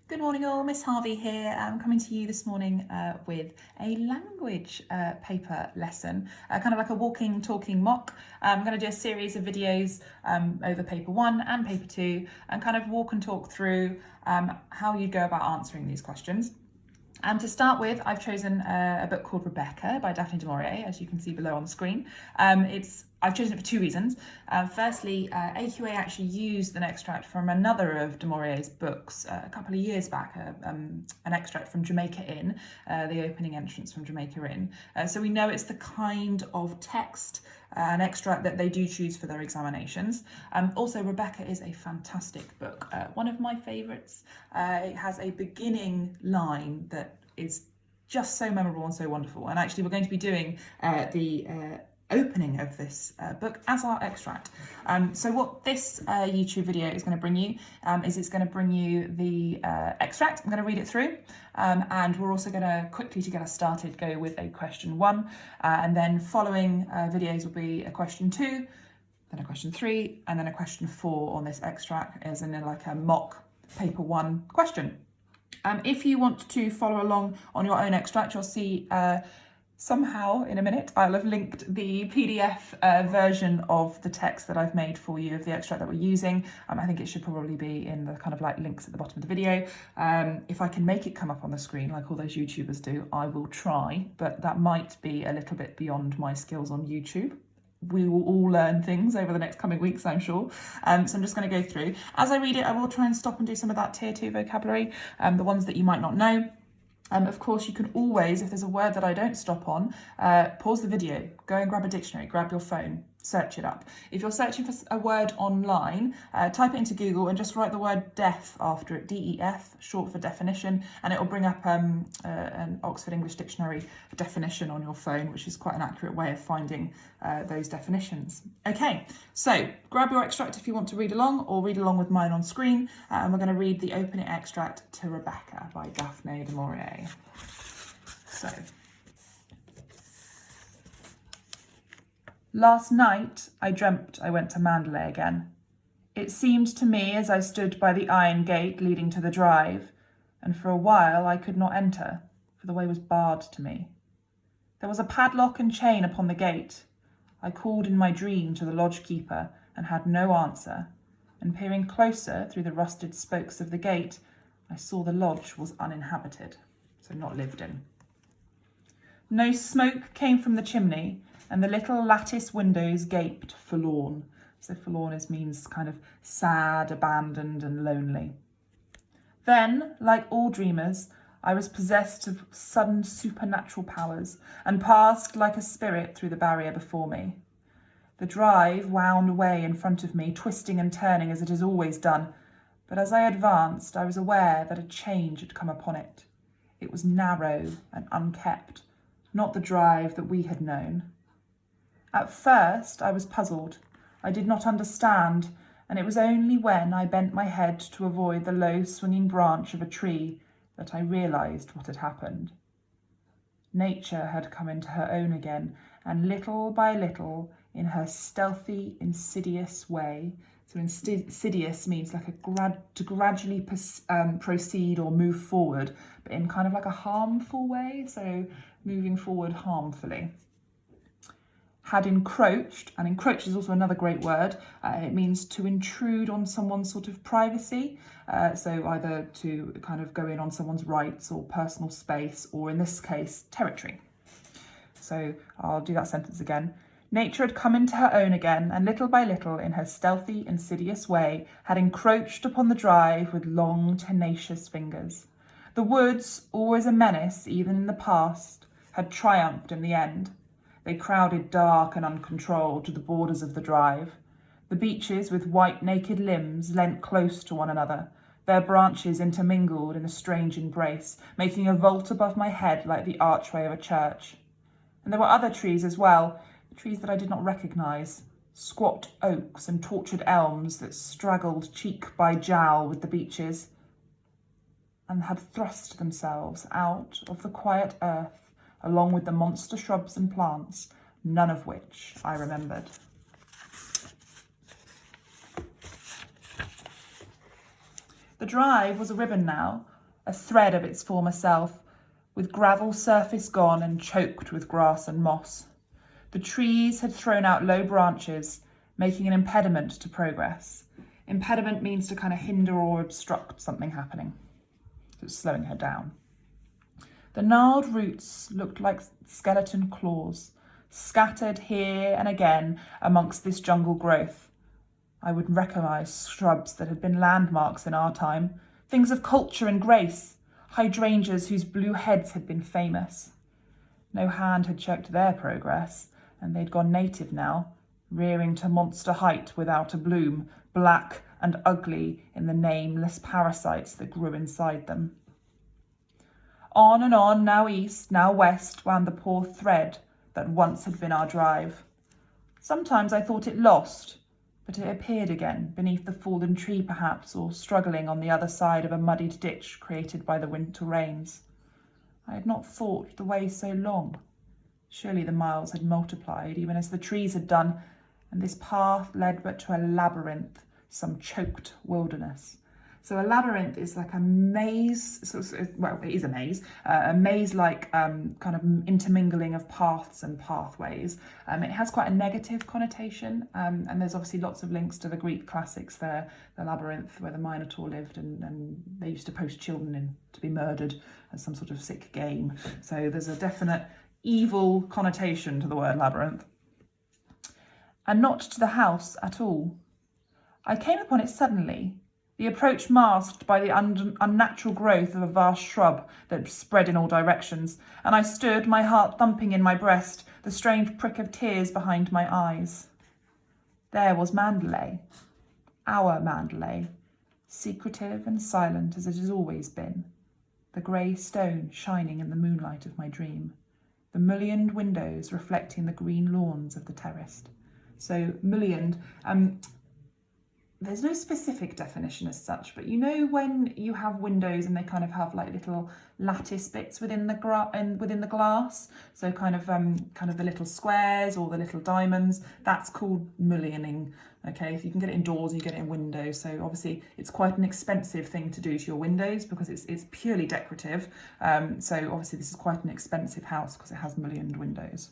Good morning all, Miss Harvey here. I'm coming to you this morning with a language paper lesson, kind of like a walking, talking mock. I'm going to do a series of videos over paper 1 and paper 2 and kind of walk and talk through how you go about answering these questions. And to start with, I've chosen a book called Rebecca by Daphne du Maurier, as you can see below on the screen. I've chosen it for two reasons. Firstly, AQA actually used an extract from another of du Maurier's books a couple of years back, an extract from Jamaica Inn, the opening entrance from Jamaica Inn. So we know it's the kind of text, an extract that they do choose for their examinations. Also, Rebecca is a fantastic book, one of my favourites. It has a beginning line that is just so memorable and so wonderful. And actually, we're going to be doing the opening of this book as our extract. So what this YouTube video is going to bring you is it's going to bring you the extract. I'm going to read it through and we're also going to quickly, to get us started, go with a question 1 and then following videos will be a question 2, then a question 3 and then a question 4 on this extract as in like a mock paper 1 question. If you want to follow along on your own extract, you'll see somehow in a minute I'll have linked the PDF version of the text that I've made for you of the extract that we're using. I think it should probably be in the kind of like links at the bottom of the video. If I can make it come up on the screen like all those YouTubers do, I will try, but that might be a little bit beyond my skills on YouTube. We will all learn things over the next coming weeks, I'm sure. So I'm just going to go through. As I read it, I will try and stop and do some of that tier 2 vocabulary, the ones that you might not know. Of course, you can always, if there's a word that I don't stop on, pause the video, go and grab a dictionary, grab your phone, search it up. If you're searching for a word online, type it into Google and just write the word deaf after it, DEF, short for definition, and it will bring up an Oxford English Dictionary definition on your phone, which is quite an accurate way of finding those definitions. Okay, so grab your extract if you want to read along, or read along with mine on screen, and we're going to read the opening extract to Rebecca by Daphne du Maurier. So, last night I dreamt I went to Mandalay again. It seemed to me as I stood by the iron gate leading to the drive, and for a while I could not enter, for the way was barred to me. There was a padlock and chain upon the gate. I called in my dream to the lodge keeper and had no answer, and peering closer through the rusted spokes of the gate, I saw the lodge was uninhabited, so not lived in. No smoke came from the chimney, and the little lattice windows gaped forlorn. So forlorn means kind of sad, abandoned and lonely. Then, like all dreamers, I was possessed of sudden supernatural powers and passed like a spirit through the barrier before me. The drive wound away in front of me, twisting and turning as it has always done, but as I advanced, I was aware that a change had come upon it. It was narrow and unkept, not the drive that we had known. At first, I was puzzled. I did not understand, and it was only when I bent my head to avoid the low swinging branch of a tree that I realised what had happened. Nature had come into her own again, and little by little, in her stealthy, insidious way. So insidious means like to gradually proceed or move forward, but in kind of like a harmful way, so moving forward harmfully. Had encroached, and encroach is also another great word. It means to intrude on someone's sort of privacy. So either to kind of go in on someone's rights or personal space, or in this case, territory. So I'll do that sentence again. Nature had come into her own again, and little by little, in her stealthy, insidious way, had encroached upon the drive with long, tenacious fingers. The woods, always a menace even in the past, had triumphed in the end. They crowded dark and uncontrolled to the borders of the drive. The beeches with white naked limbs leant close to one another, their branches intermingled in a strange embrace, making a vault above my head like the archway of a church. And there were other trees as well, trees that I did not recognise, squat oaks and tortured elms that straggled cheek by jowl with the beeches, and had thrust themselves out of the quiet earth along with the monster shrubs and plants, none of which I remembered. The drive was a ribbon now, a thread of its former self, with gravel surface gone and choked with grass and moss. The trees had thrown out low branches, making an impediment to progress. Impediment means to kind of hinder or obstruct something happening. So it's slowing her down. The gnarled roots looked like skeleton claws, scattered here and again amongst this jungle growth. I would recognise shrubs that had been landmarks in our time, things of culture and grace, hydrangeas whose blue heads had been famous. No hand had checked their progress, and they'd gone native now, rearing to monster height without a bloom, black and ugly in the nameless parasites that grew inside them. On and on, now east, now west, wound the poor thread that once had been our drive. Sometimes I thought it lost, but it appeared again, beneath the fallen tree perhaps, or struggling on the other side of a muddied ditch created by the winter rains. I had not thought the way so long. Surely the miles had multiplied, even as the trees had done, and this path led but to a labyrinth, some choked wilderness. So a labyrinth is like a maze, well, it is a maze-like kind of intermingling of paths and pathways. It has quite a negative connotation, and there's obviously lots of links to the Greek classics there, the labyrinth where the Minotaur lived, and they used to post children in to be murdered as some sort of sick game. So there's a definite evil connotation to the word labyrinth. And not to the house at all. I came upon it suddenly, the approach masked by the unnatural growth of a vast shrub that spread in all directions, and I stood, my heart thumping in my breast, the strange prick of tears behind my eyes. There was Mandalay, our Mandalay, secretive and silent as it has always been, the grey stone shining in the moonlight of my dream, the mullioned windows reflecting the green lawns of the terrace. So mullioned, there's no specific definition as such, but you know when you have windows and they kind of have like little lattice bits within the glass, so kind of the little squares or the little diamonds, that's called mullioning. Okay, so you can get it indoors and you get it in windows. So obviously it's quite an expensive thing to do to your windows because it's purely decorative. So obviously this is quite an expensive house because it has mullioned windows.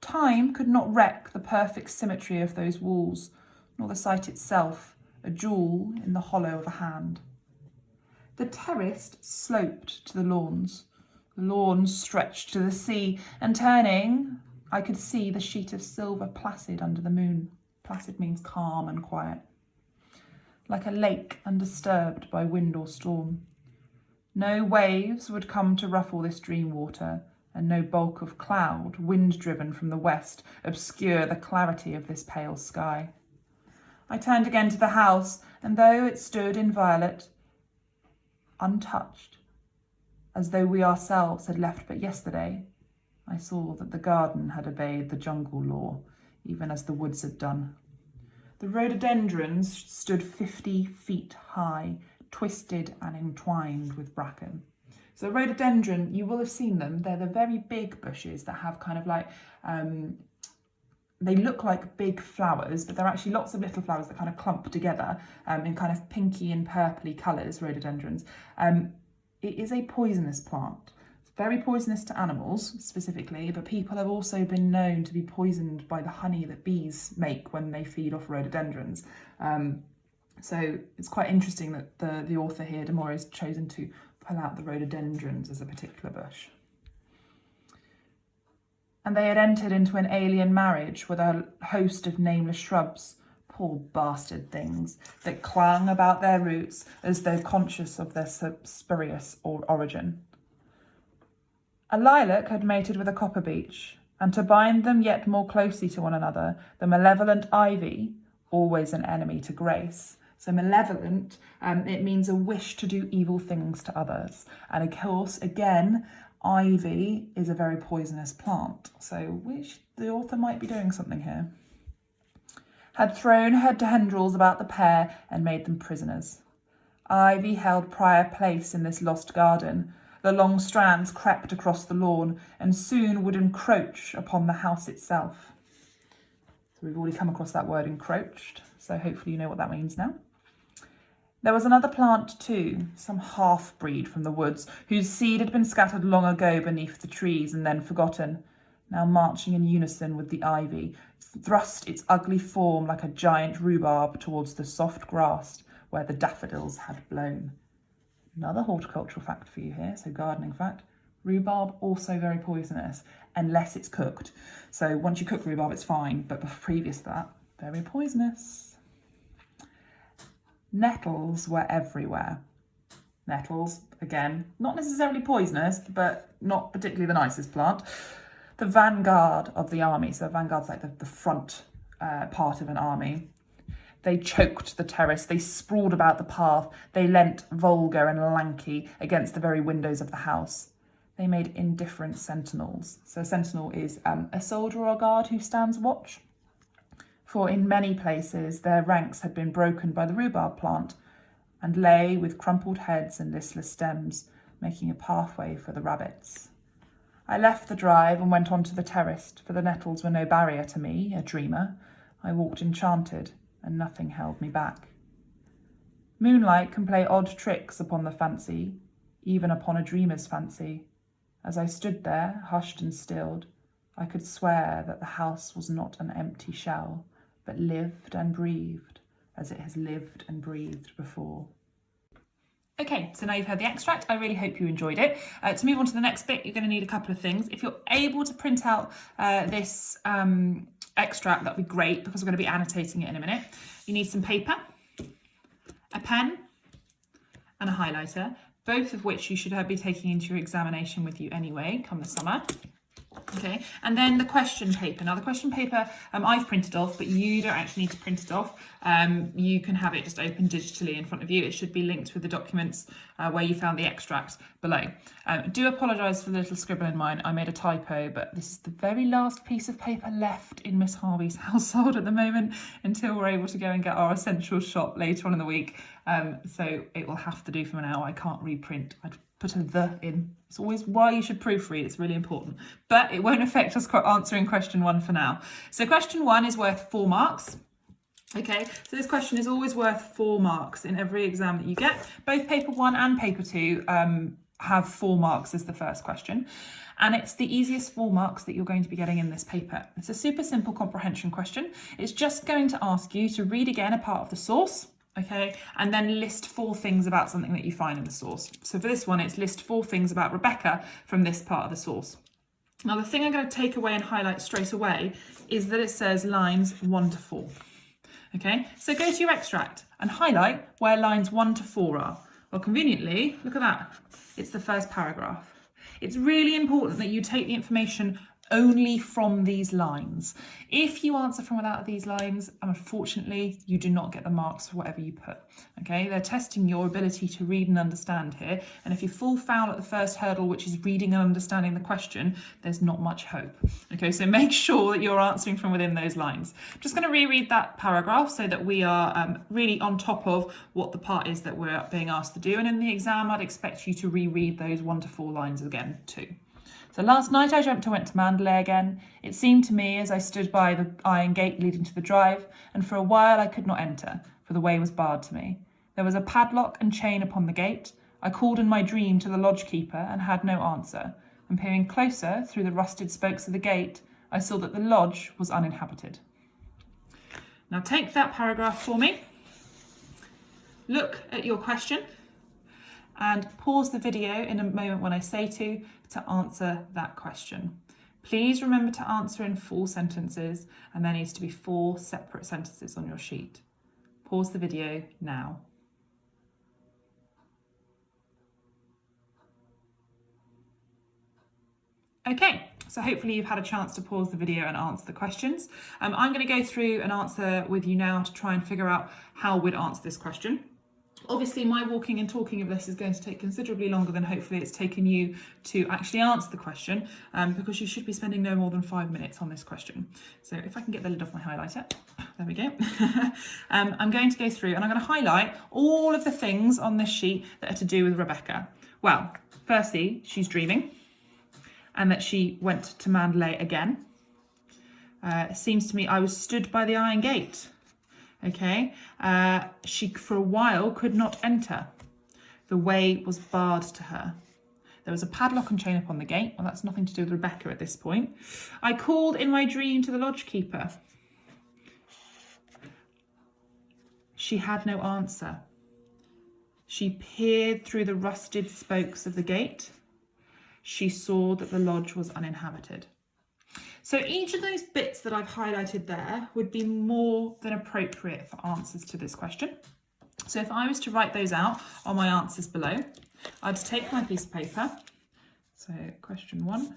Time could not wreck the perfect symmetry of those walls, nor the site itself, a jewel in the hollow of a hand. The terrace sloped to the lawns stretched to the sea, and turning, I could see the sheet of silver placid under the moon. Placid means calm and quiet. Like a lake undisturbed by wind or storm. No waves would come to ruffle this dream water, and no bulk of cloud, wind-driven from the west, obscure the clarity of this pale sky. I turned again to the house, and though it stood inviolate, untouched, as though we ourselves had left but yesterday, I saw that the garden had obeyed the jungle law, even as the woods had done. The rhododendrons stood 50 feet high, twisted and entwined with bracken. So rhododendron, you will have seen them. They're the very big bushes that have kind of like, they look like big flowers, but they're actually lots of little flowers that kind of clump together in kind of pinky and purpley colours, rhododendrons. It is a poisonous plant. It's very poisonous to animals specifically, but people have also been known to be poisoned by the honey that bees make when they feed off rhododendrons. So it's quite interesting that the author here, Maurier, has chosen to pull out the rhododendrons as a particular bush. And they had entered into an alien marriage with a host of nameless shrubs, poor bastard things, that clung about their roots as though conscious of their spurious origin. A lilac had mated with a copper beech, and to bind them yet more closely to one another, the malevolent ivy, always an enemy to grace. So malevolent, it means a wish to do evil things to others. And of course, again, ivy is a very poisonous plant, so the author might be doing something here. Had thrown her tendrils about the pair and made them prisoners. Ivy held prior place in this lost garden. The long strands crept across the lawn and soon would encroach upon the house itself. So we've already come across that word encroached, so hopefully you know what that means now. There was another plant too, some half-breed from the woods, whose seed had been scattered long ago beneath the trees and then forgotten, now marching in unison with the ivy, thrust its ugly form like a giant rhubarb towards the soft grass where the daffodils had blown. Another horticultural fact for you here, so gardening fact. Rhubarb also very poisonous, unless it's cooked. So once you cook rhubarb, it's fine, but previous to that, very poisonous. Nettles were everywhere. Nettles, again, not necessarily poisonous, but not particularly the nicest plant. The vanguard of the army, so vanguard's like the front part of an army. They choked the terrace, they sprawled about the path, they leant vulgar and lanky against the very windows of the house. They made indifferent sentinels. So a sentinel is a soldier or a guard who stands watch. For in many places their ranks had been broken by the rhubarb plant and lay with crumpled heads and listless stems, making a pathway for the rabbits. I left the drive and went on to the terrace, for the nettles were no barrier to me, a dreamer. I walked enchanted, and nothing held me back. Moonlight can play odd tricks upon the fancy, even upon a dreamer's fancy. As I stood there, hushed and stilled, I could swear that the house was not an empty shell, but lived and breathed, as it has lived and breathed before. Okay, so now you've heard the extract. I really hope you enjoyed it. To move on to the next bit, you're going to need a couple of things. If you're able to print out this extract, that'd be great, because we're going to be annotating it in a minute. You need some paper, a pen, and a highlighter, both of which you should be taking into your examination with you anyway, come the summer. Okay, and then the question paper. Now the question paper I've printed off, but you don't actually need to print it off. You can have it just open digitally in front of you. It should be linked with the documents where you found the extract below. Do apologise for the little scribble in mine. I made a typo, but this is the very last piece of paper left in Miss Harvey's household at the moment until we're able to go and get our essentials shop later on in the week. So it will have to do for now. I can't reprint. I'd put a "the" in. It's always why you should proofread. It's really important. But it won't affect us answering question 1 for now. So question 1 is worth 4 marks. Okay, so this question is always worth 4 marks in every exam that you get. Both paper 1 and paper 2 have 4 marks as the first question. And it's the easiest 4 marks that you're going to be getting in this paper. It's a super simple comprehension question. It's just going to ask you to read again a part of the source, okay, and then list 4 things about something that you find in the source. So for this one, it's list 4 things about Rebecca from this part of the source. Now, the thing I'm going to take away and highlight straight away is that it says lines 1 to 4. Okay, so go to your extract and highlight where lines 1 to 4 are. Well, conveniently, look at that. It's the first paragraph. It's really important that you take the information only from these lines. If you answer from without these lines, unfortunately, you do not get the marks for whatever you put. Okay, they're testing your ability to read and understand here. And if you fall foul at the first hurdle, which is reading and understanding the question, there's not much hope. Okay, so make sure that you're answering from within those lines. I'm just going to reread that paragraph so that we are really on top of what the part is that we're being asked to do. And in the exam, I'd expect you to reread those 1 to 4 lines again too. So last night I dreamt I went to Mandalay again. It seemed to me as I stood by the iron gate leading to the drive, and for a while I could not enter, for the way was barred to me. There was a padlock and chain upon the gate. I called in my dream to the lodge keeper and had no answer, and peering closer through the rusted spokes of the gate, I saw that the lodge was uninhabited. Now take that paragraph for me. Look at your question and pause the video in a moment when I say to answer that question. Please remember to answer in full sentences, and there needs to be 4 separate sentences on your sheet. Pause the video now. Okay, so hopefully you've had a chance to pause the video and answer the questions. I'm going to go through and answer with you now to try and figure out how we'd answer this question. Obviously, my walking and talking of this is going to take considerably longer than hopefully it's taken you to actually answer the question, because you should be spending no more than 5 minutes on this question. So if I can get the lid off my highlighter, there we go. I'm going to go through and I'm going to highlight all of the things on this sheet that are to do with Rebecca. Well, firstly, she's dreaming and that she went to Mandalay again. It seems to me I was stood by the iron gate. Okay, she for a while could not enter. The way was barred to her. There was a padlock and chain upon the gate. Well, that's nothing to do with Rebecca at this point. I called in my dream to the lodge keeper. She had no answer. She peered through the rusted spokes of the gate. She saw that the lodge was uninhabited. So each of those bits that I've highlighted there would be more than appropriate for answers to this question. So if I was to write those out on my answers below, I'd take my piece of paper. So question 1,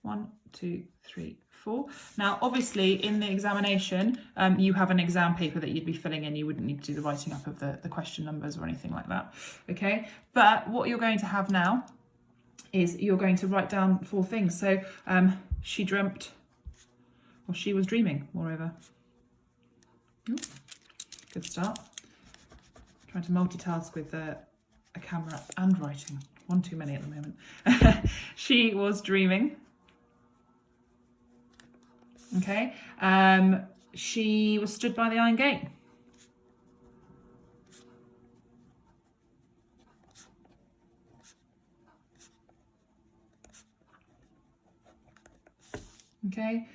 1, 2, 3, 4. Now, obviously, in the examination, you have an exam paper that you'd be filling in. You wouldn't need to do the writing up of the question numbers or anything like that. Okay, but what you're going to have now is you're going to write down 4 things. So she dreamt, or she was dreaming, moreover. Ooh, good start. Trying to multitask with a camera and writing. One too many at the moment. She was dreaming. Okay. She was stood by the iron gate. Okay.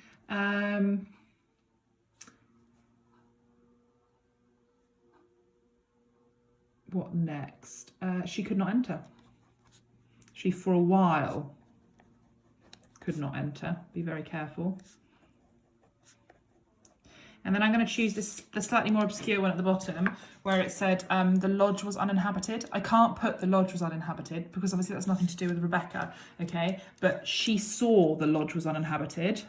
What next? She could not enter. She, for a while, could not enter. Be very careful. And then I'm going to choose the slightly more obscure one at the bottom, where it said the lodge was uninhabited. I can't put the lodge was uninhabited because obviously that's nothing to do with Rebecca, okay? But she saw the lodge was uninhabited.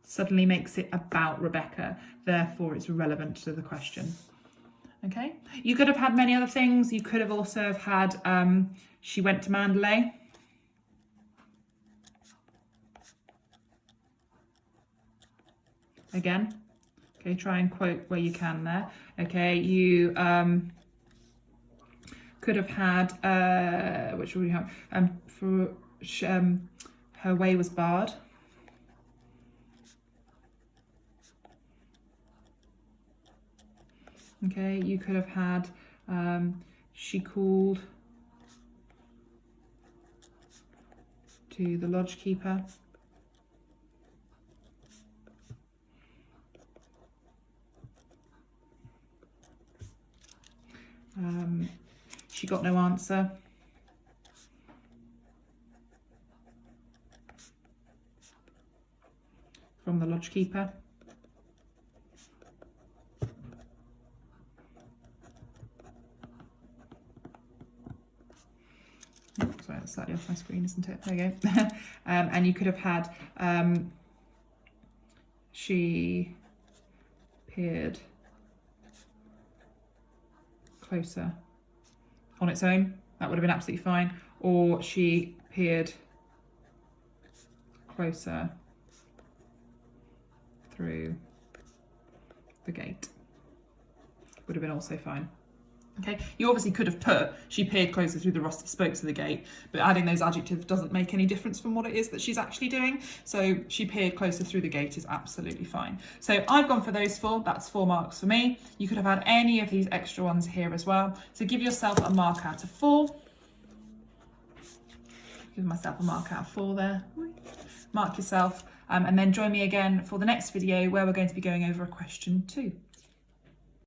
Suddenly makes it about Rebecca, therefore it's relevant to the question. Okay, you could have had many other things. You could have also have had she went to Mandalay. Again, okay, try and quote where you can there. Okay, you could have had which would we have for her way was barred. Okay, you could have had, she called to the lodge keeper. She got no answer. From the lodge keeper. Sorry, that's slightly off my screen, isn't it? There you go. And you could have had, she peered closer on its own. That would have been absolutely fine. Or she peered closer through the gate. Would have been also fine. Okay, you obviously could have put she peered closer through the rusty spokes of the gate, but adding those adjectives doesn't make any difference from what it is that she's actually doing. So she peered closer through the gate is absolutely fine. So I've gone for those 4. That's 4 marks for me. You could have had any of these extra ones here as well. So give yourself a mark out of 4. Give myself a mark out of 4 there. Mark yourself, and then join me again for the next video where we're going to be going over a question 2.